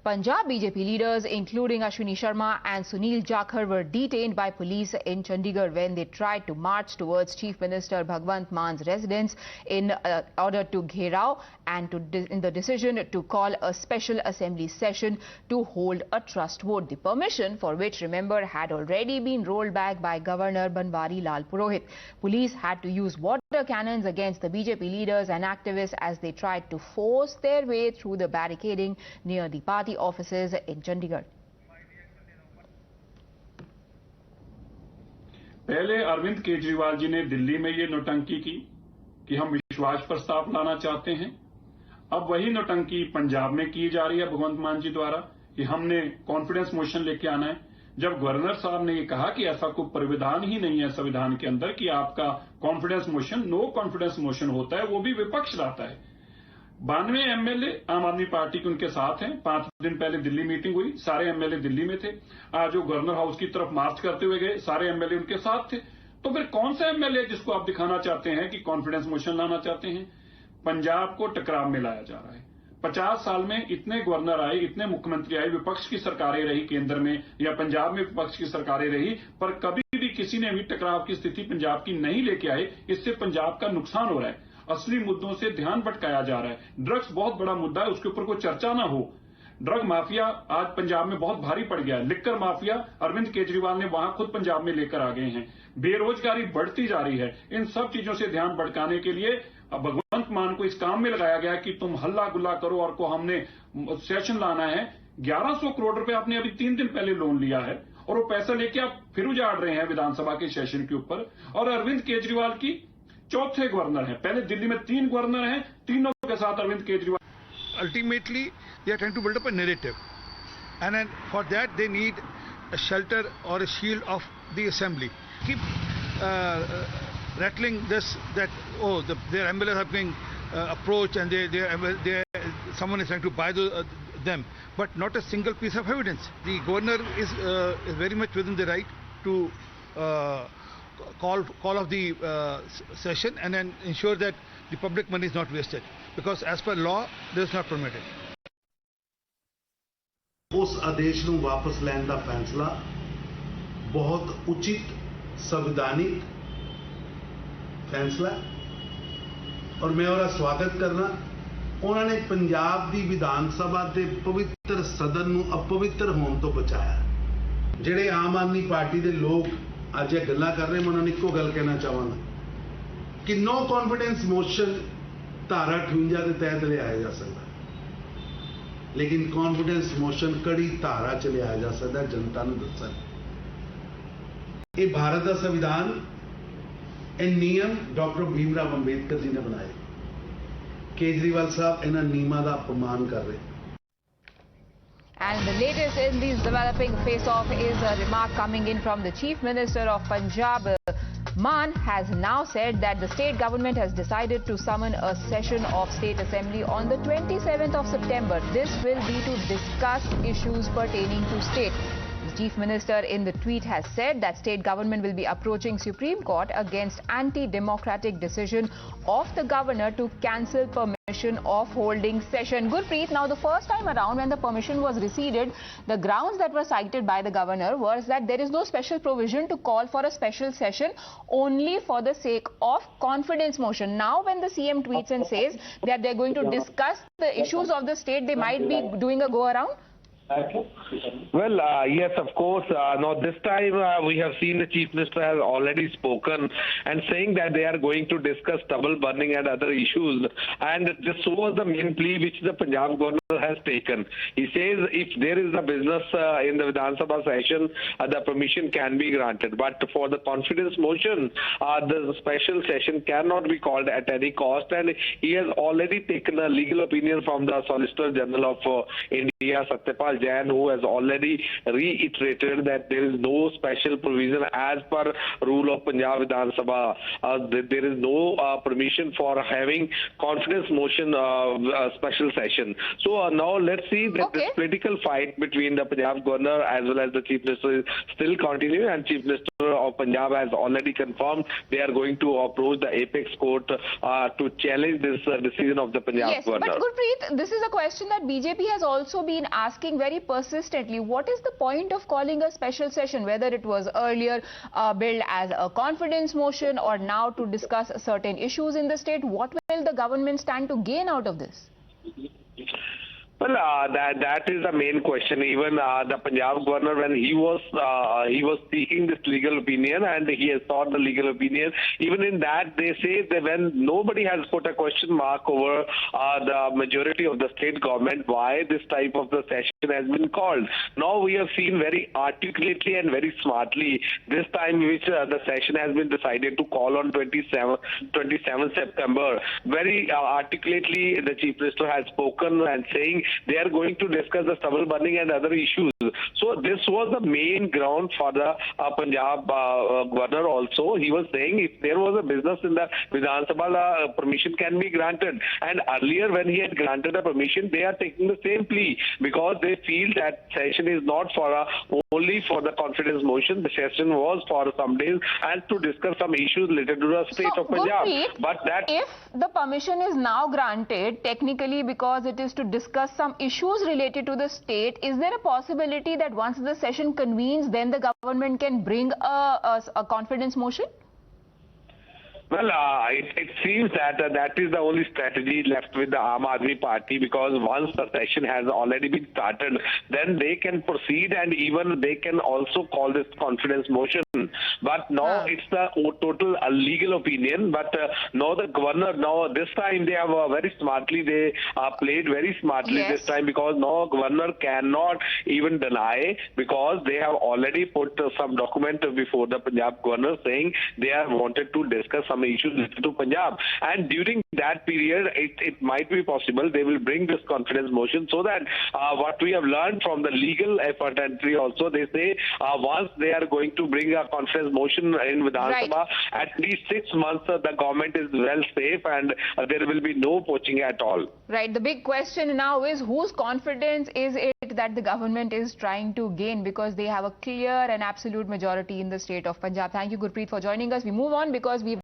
Punjab BJP leaders, including Ashwini Sharma and Sunil Jakhar, were detained by police in Chandigarh when they tried to march towards Chief Minister Bhagwant Mann's residence in order to gherao and in the decision to call a special assembly session to hold a trust vote. The permission for which, remember, had already been rolled back by Governor Banwarilal Purohit. Police had to use water cannons against the BJP leaders and activists as they tried to force their way through the barricading near the party offices in Chandigarh. पहले अरविंद केजरीवाल जी ने दिल्ली में ये नौटंकी की कि हम विश्वास प्रस्ताव लाना चाहते हैं। अब वही नौटंकी पंजाब में की जा रही है भगवंत मान जी द्वारा कि हमने कॉन्फिडेंस मोशन लेके आना है। जब गवर्नर साहब ने ये कहा कि ऐसा कोई प्राविधान ही नहीं है संविधान के अंदर कि आपका confidence motion, no confidence motion होता है, वो भी विपक्ष लाता है। 92 एमएलए आम आदमी पार्टी के उनके साथ हैं। 5 दिन पहले दिल्ली मीटिंग हुई, सारे एमएलए दिल्ली में थे। आज वो गवर्नर हाउस की तरफ मार्च करते हुए गए, सारे एमएलए उनके साथ थे। तो फिर कौन सा एमएलए जिसको आप दिखाना चाहते हैं कि कॉन्फिडेंस मोशन लाना चाहते हैं? पंजाब को टकराव में लाया जा रहा है। 50 साल में इतने गवर्नर आए, इतने मुख्यमंत्री आए, विपक्ष की सरकारें रही केंद्र में या पंजाब में विपक्ष की सरकारें रही, पर कभी भी किसी ने भी टकराव की स्थिति पंजाब की नहीं लेके आए। इससे पंजाब का नुकसान हो रहा है। असली मुद्दों से ध्यान भटकाया जा रहा है। ड्रग्स बहुत बड़ा मुद्दा है, उसके ऊपर कोई चर्चा ना हो। ड्रग माफिया आज पंजाब में बहुत भारी पड़ गया है। लिक्कर माफिया अरविंद केजरीवाल ने वहां खुद पंजाब में लेकर आ गए हैं। बेरोजगारी बढ़ती जा रही है। इन सब चीजों से ध्यान भटकाने के लिए भगवंत मान को इस काम में लगाया गया कि तुम हल्ला गुल्ला करो और को हमने सेशन लाना है। 1100 करोड़ रुपए आपने अभी 3 दिन पहले लोन लिया है और वो पैसा लेके आप फिर उजाड़ रहे हैं विधानसभा के सेशन के ऊपर। और अरविंद केजरीवाल की चौथे गवर्नर हैं। पहले दिल्ली में 3 गवर्नर हैं, तीनों के साथ Arvind Kejriwal. Ultimately, they are trying to build up a narrative, and then for that they need a shelter or a shield of the assembly. Keep rattling this that their MLAs are being approached and someone is trying to buy them, but not a single piece of evidence. The governor is very much within the right to call off the session and then ensure that the public money is not wasted, because as per law this is not permitted. उस आदेश ਨੂੰ ਵਾਪਸ ਲੈਣ ਦਾ ਫੈਸਲਾ ਬਹੁਤ ਉਚਿਤ ਸੰਵਿਧਾਨਿਕ ਫੈਸਲਾ ਔਰ ਮੈਂ ਉਹਦਾ ਸਵਾਗਤ ਕਰਨਾ। ਉਹਨਾਂ ਨੇ ਪੰਜਾਬ ਦੀ ਵਿਧਾਨ ਸਭਾ ਦੇ ਪਵਿੱਤਰ ਸਦਨ ਨੂੰ ਅਪਵਿੱਤਰ ਹੋਣ ਤੋਂ ਬਚਾਇਆ। ਜਿਹੜੇ ਆਮ ਆਦਮੀ ਪਾਰਟੀ ਦੇ ਲੋਕ ਅੱਜ ਇਹ ਗੱਲਾਂ ਕਰ ਰਹੇ, ਮੈਂ ਉਹਨਾਂ ਨੂੰ ਇੱਕੋ ਗੱਲ ਕਹਿਣਾ ਚਾਹਾਂਗਾ ਕਿ ਨੋ ਕੌਨਫੀਡੈਂਸ ਮੋਸ਼ਨ ਧਾਰਾ 58 ਦੇ ਤਹਿਤ ਲਿਆਇਆ ਜਾ ਸਕਦਾ, लेकिन कॉन्फिडेंस मोशन कड़ी धारा च लिया जा सकता। जनता नूं दस्सण ये भारत का संविधान, ये नियम डॉक्टर भीमराव अंबेडकर जी ने बनाए। केजरीवाल साहब इन्हां नियमां दा अपमान कर रहे। And the latest in this developing face-off is a remark coming in from the Chief Minister of Punjab. Mann has now said that the state government has decided to summon a session of State Assembly on the 27th of September. This will be to discuss issues pertaining to state. The Chief Minister in the tweet has said that state government will be approaching Supreme Court against anti-democratic decision of the governor to cancel permission of holding session. Gurpreet, now the first time around when the permission was rescinded, the grounds that were cited by the governor was that there is no special provision to call for a special session only for the sake of confidence motion. Now when the CM tweets and says that they're going to discuss the issues of the state, they might be doing a go around? Well, yes, of course. Now, this time we have seen the Chief Minister has already spoken and saying that they are going to discuss stubble burning and other issues. And this was the main plea which the Punjab governor has taken. He says if there is a business in the Vidhan Sabha session, the permission can be granted. But for the confidence motion, the special session cannot be called at any cost. And he has already taken a legal opinion from the Solicitor General of India, Satyapal Jain, who has already reiterated that there is no special provision as per rule of Punjab Vidhan Sabha. There is no permission for having confidence motion special session. So now let's see that this political fight between the Punjab governor as well as the Chief Minister is still continuing, and Chief Minister of Punjab has already confirmed they are going to approach the apex court to challenge this decision of the Punjab governor. But Gurpreet, this is a question that BJP has also been asking very persistently. What is the point of calling a special session, whether it was earlier billed as a confidence motion or now to discuss certain issues in the state? What will the government stand to gain out of this? Well, that is the main question. Even the Punjab governor, when he was seeking this legal opinion and he has sought the legal opinion, even in that they say that when nobody has put a question mark over the majority of the state government, why this type of the session has been called. Now we have seen very articulately and very smartly this time which the session has been decided to call on 27 September. Very articulately the Chief Minister has spoken and saying they are going to discuss the stubble burning and other issues. So this was the main ground for the Punjab governor also. He was saying if there was a business in the Vidhan Sabha, the permission can be granted. And earlier when he had granted the permission, they are taking the same plea because they feel that session is not for only for the confidence motion. The session was for some days and to discuss some issues related to the state of Punjab. But that if the permission is now granted, technically because it is to discuss some issues related to the state, is there a possibility that once the session convenes, then the government can bring a confidence motion? Well, it seems that that is the only strategy left with the Aam Aadmi Party, because once the session has already been started, then they can proceed and even they can also call this confidence motion. But now it's the total legal opinion. But now the governor, now this time they have very smartly, they played very smartly this time, because now governor cannot even deny, because they have already put some document before the Punjab governor saying they are wanted to discuss some issues related to Punjab, and during that period it might be possible they will bring this confidence motion, so that what we have learned from the legal effort entry also, they say once they are going to bring a confidence motion in Vidhan Sabha, at least 6 months the government is well safe and there will be no poaching at all. Right. The big question now is whose confidence is it that the government is trying to gain, because they have a clear and absolute majority in the state of Punjab. Thank you, Gurpreet, for joining us. We move on because we've